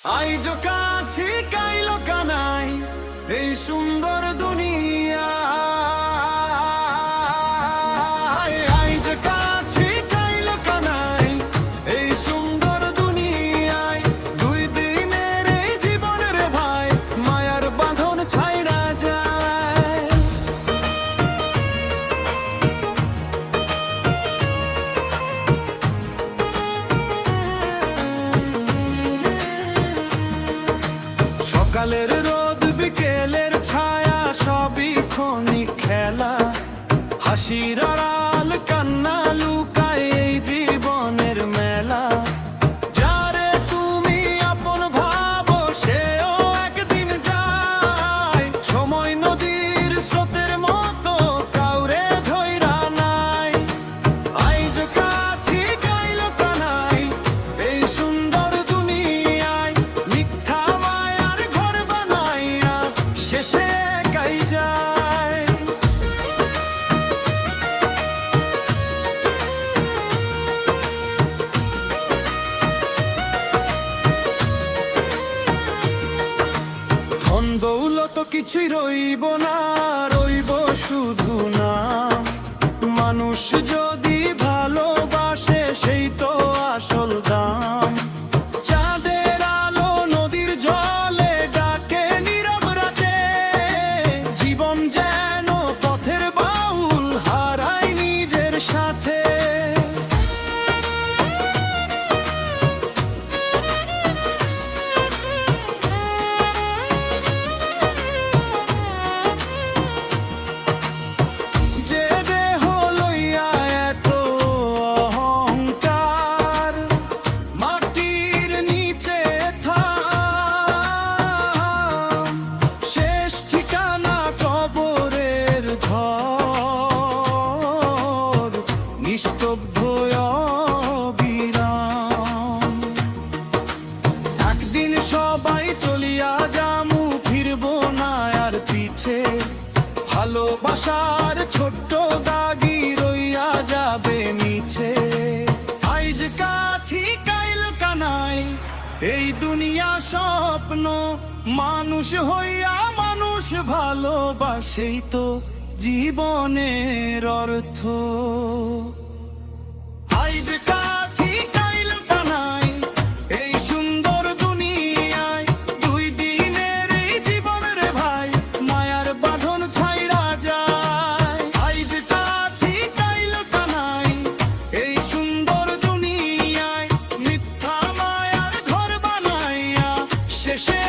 আইজো কাছি কাইলো কানাই এই সুন্দর দুনিয়া। আইজো কাছি কাইলো কানাই এই সুন্দর দুনিয়ায়, দুই দিনের এই জীবনের ভাই মায়ার বাঁধন ছাইড়া যায়। সকালের রোদ বিকেলের ছায়া সবই ক্ষণিক খেলা, হাসির আড়াল কান্না লুকায় এই জীবনের মেলা। যারে তুমি আপন ভাবো সেও একদিন যায়, সময় নদীর স্রোতের মতো কাউরে ধইরা নাই। আইজ কাছি কাইলো কানাই এই সুন্দর দুনিয়ায়, মিথ্যা মায়ার ঘর বানাইয়া শেষে একাই যায়। ধন দৌলত কিছুই রইব না, রইব শুধু নাম। মানুষ যদি ভালোবাসে সেই তো আসল দাম। চাঁদের আলো নদীর জলে ডাকে নীরব রাতে, জীবন যেন পথের বাউল হারায় নিজের সাথে। যে দেহ লইয়া এত অহংকার, মাটির নিচে থাম, শেষ ঠিকানা কবরের ঘর, নিস্তব্ধ অবিরাম। একদিন সবাই চলিয়া যামু, ফিরবো না আর পিছে। ভালোবাসার ছোট্ট দাগি রইয়া যাবে মিছে। আইজ কাছি কাইল কানাই এই দুনিয়া স্বপ্ন, মানুষ হইয়া মানুষ ভালোবাসেই তো জীবনের অর্থ। আইজ কাছি কাইল কানাই এই সুন্দর দুনিয়ায়, দুই দিনের এই জীবনের ভাই মায়ার বাঁধন ছাইড়া যায়। আইজ কাছি কাইল কানাই এই সুন্দর দুনিয়ায়, মিথ্যা মায়ার ঘর বানাইয়া শেষে